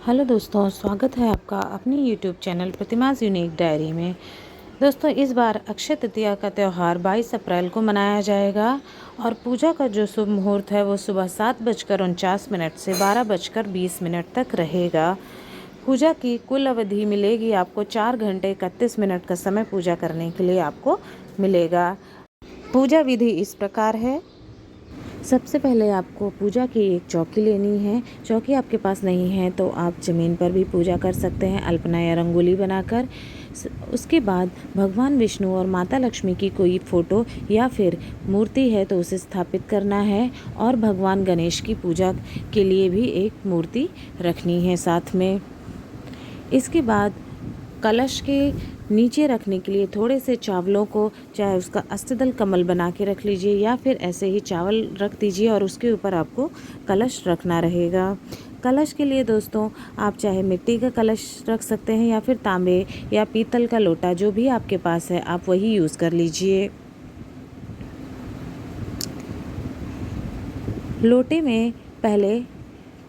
Hello दोस्तों, स्वागत है आपका अपनी यूट्यूब चैनल प्रतिमाज़ यूनिक डायरी में। दोस्तों, इस बार अक्षय तृतीया का त्यौहार 22 अप्रैल को मनाया जाएगा और पूजा का जो शुभ मुहूर्त है वो सुबह 7:49 से 12:20 तक रहेगा। पूजा की कुल अवधि मिलेगी आपको 4 घंटे 31 मिनट का समय पूजा करने के लिए आपको मिलेगा। पूजा विधि इस प्रकार है। सबसे पहले आपको पूजा की एक चौकी लेनी है। चौकी आपके पास नहीं है तो आप ज़मीन पर भी पूजा कर सकते हैं, अल्पना या रंगोली बनाकर। उसके बाद भगवान विष्णु और माता लक्ष्मी की कोई फ़ोटो या फिर मूर्ति है तो उसे स्थापित करना है, और भगवान गणेश की पूजा के लिए भी एक मूर्ति रखनी है साथ में। इसके बाद कलश के नीचे रखने के लिए थोड़े से चावलों को, चाहे उसका अष्टदल कमल बना के रख लीजिए या फिर ऐसे ही चावल रख दीजिए और उसके ऊपर आपको कलश रखना रहेगा। कलश के लिए दोस्तों आप चाहे मिट्टी का कलश रख सकते हैं या फिर तांबे या पीतल का लोटा, जो भी आपके पास है आप वही यूज़ कर लीजिए। लोटे में पहले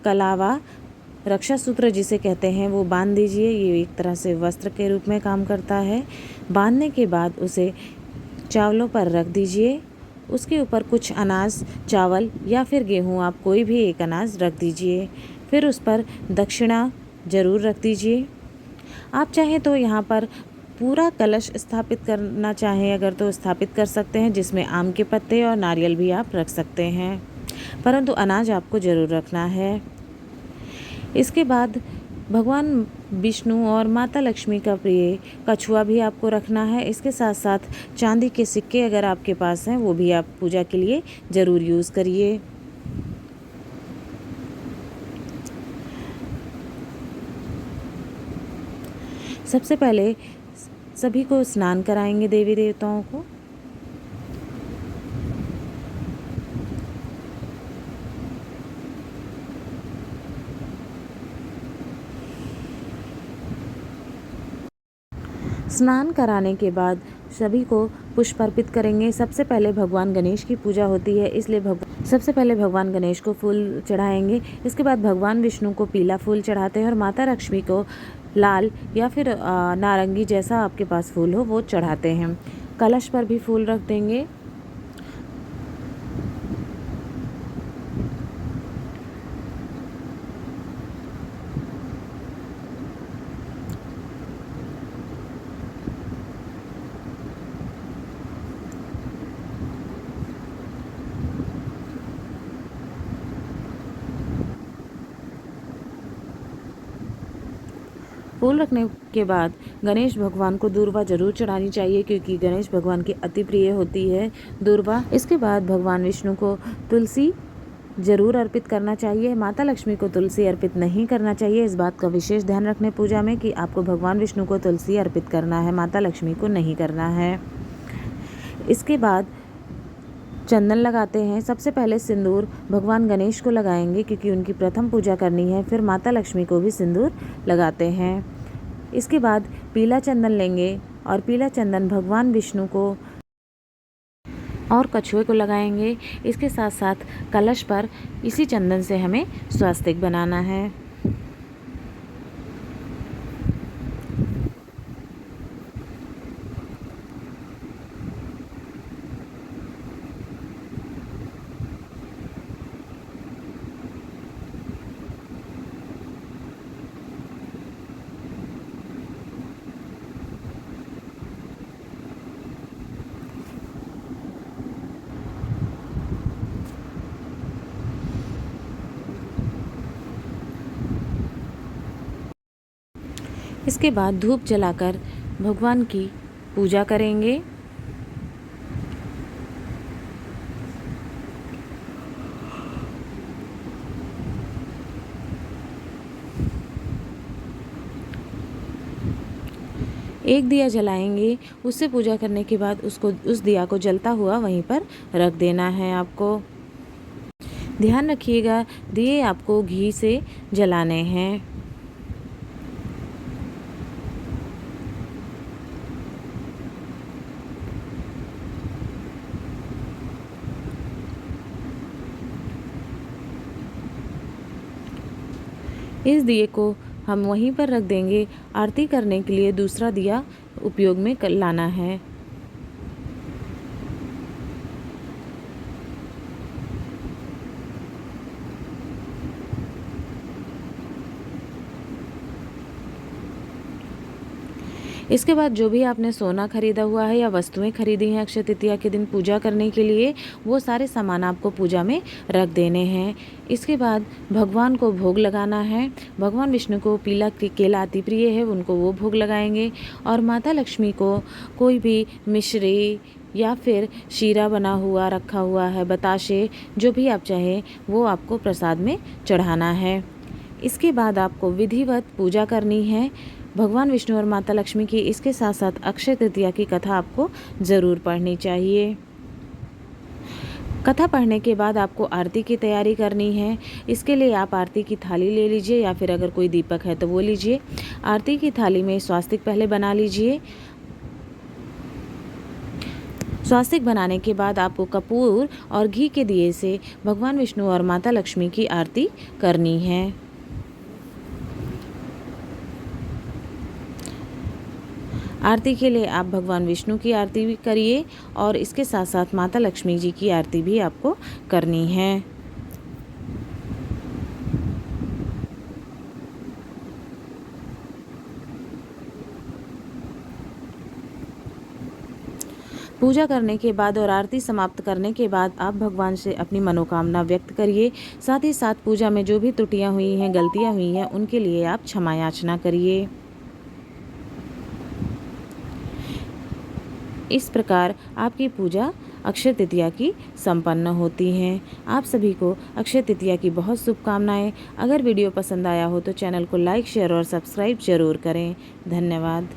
कलावा, रक्षा सूत्र जिसे कहते हैं, वो बांध दीजिए। ये एक तरह से वस्त्र के रूप में काम करता है। बांधने के बाद उसे चावलों पर रख दीजिए। उसके ऊपर कुछ अनाज, चावल या फिर गेहूँ, आप कोई भी एक अनाज रख दीजिए। फिर उस पर दक्षिणा ज़रूर रख दीजिए। आप चाहें तो यहाँ पर पूरा कलश स्थापित करना चाहें अगर तो स्थापित कर सकते हैं, जिसमें आम के पत्ते और नारियल भी आप रख सकते हैं, परंतु अनाज आपको ज़रूर रखना है। इसके बाद भगवान विष्णु और माता लक्ष्मी का प्रिय कछुआ भी आपको रखना है। इसके साथ साथ चांदी के सिक्के अगर आपके पास हैं वो भी आप पूजा के लिए ज़रूर यूज़ करिए। सबसे पहले सभी को स्नान कराएंगे, देवी देवताओं को। स्नान कराने के बाद सभी को पुष्प अर्पित करेंगे। सबसे पहले भगवान गणेश की पूजा होती है, इसलिए सबसे पहले भगवान गणेश को फूल चढ़ाएंगे। इसके बाद भगवान विष्णु को पीला फूल चढ़ाते हैं और माता लक्ष्मी को लाल या फिर नारंगी, जैसा आपके पास फूल हो वो चढ़ाते हैं। कलश पर भी फूल रख देंगे। फूल रखने के बाद गणेश भगवान को दूर्वा जरूर चढ़ानी चाहिए, क्योंकि गणेश भगवान की अति प्रिय होती है दूर्वा। इसके बाद भगवान विष्णु को तुलसी जरूर अर्पित करना चाहिए। माता लक्ष्मी को तुलसी अर्पित नहीं करना चाहिए। इस बात का विशेष ध्यान रखने पूजा में कि आपको भगवान विष्णु को तुलसी अर्पित करना है, माता लक्ष्मी को नहीं करना है। इसके बाद चंदन लगाते हैं। सबसे पहले सिंदूर भगवान गणेश को लगाएंगे, क्योंकि उनकी प्रथम पूजा करनी है। फिर माता लक्ष्मी को भी सिंदूर लगाते हैं। इसके बाद पीला चंदन लेंगे और पीला चंदन भगवान विष्णु को और कछुए को लगाएंगे। इसके साथ साथ कलश पर इसी चंदन से हमें स्वास्तिक बनाना है। इसके बाद धूप जलाकर भगवान की पूजा करेंगे। एक दिया जलाएंगे। उससे पूजा करने के बाद उस दिया को जलता हुआ वहीं पर रख देना है आपको। ध्यान रखिएगा, दिए आपको घी से जलाने हैं। इस दिए को हम वहीं पर रख देंगे। आरती करने के लिए दूसरा दिया उपयोग में लाना है। इसके बाद जो भी आपने सोना खरीदा हुआ है या वस्तुएं खरीदी हैं अक्षय तृतीया के दिन पूजा करने के लिए, वो सारे सामान आपको पूजा में रख देने हैं। इसके बाद भगवान को भोग लगाना है। भगवान विष्णु को पीला केला अति प्रिय है, उनको वो भोग लगाएंगे। और माता लक्ष्मी को कोई भी मिश्री या फिर शीरा बना हुआ रखा हुआ है, बताशे, जो भी आप चाहें वो आपको प्रसाद में चढ़ाना है। इसके बाद आपको विधिवत पूजा करनी है भगवान विष्णु और माता लक्ष्मी की। इसके साथ साथ अक्षय तृतीया की कथा आपको ज़रूर पढ़नी चाहिए। कथा पढ़ने के बाद आपको आरती की तैयारी करनी है। इसके लिए आप आरती की थाली ले लीजिए या फिर अगर कोई दीपक है तो वो लीजिए। आरती की थाली में स्वास्तिक पहले बना लीजिए। स्वास्तिक बनाने के बाद आपको कपूर और घी के दिए से भगवान विष्णु और माता लक्ष्मी की आरती करनी है। आरती के लिए आप भगवान विष्णु की आरती भी करिए और इसके साथ साथ माता लक्ष्मी जी की आरती भी आपको करनी है। पूजा करने के बाद और आरती समाप्त करने के बाद आप भगवान से अपनी मनोकामना व्यक्त करिए। साथ ही साथ पूजा में जो भी त्रुटियां हुई हैं, गलतियां हुई हैं, उनके लिए आप क्षमा याचना करिए। इस प्रकार आपकी पूजा अक्षय तृतीया की संपन्न होती है। आप सभी को अक्षय तृतीया की बहुत शुभकामनाएं। अगर वीडियो पसंद आया हो तो चैनल को लाइक, शेयर और सब्सक्राइब जरूर करें। धन्यवाद।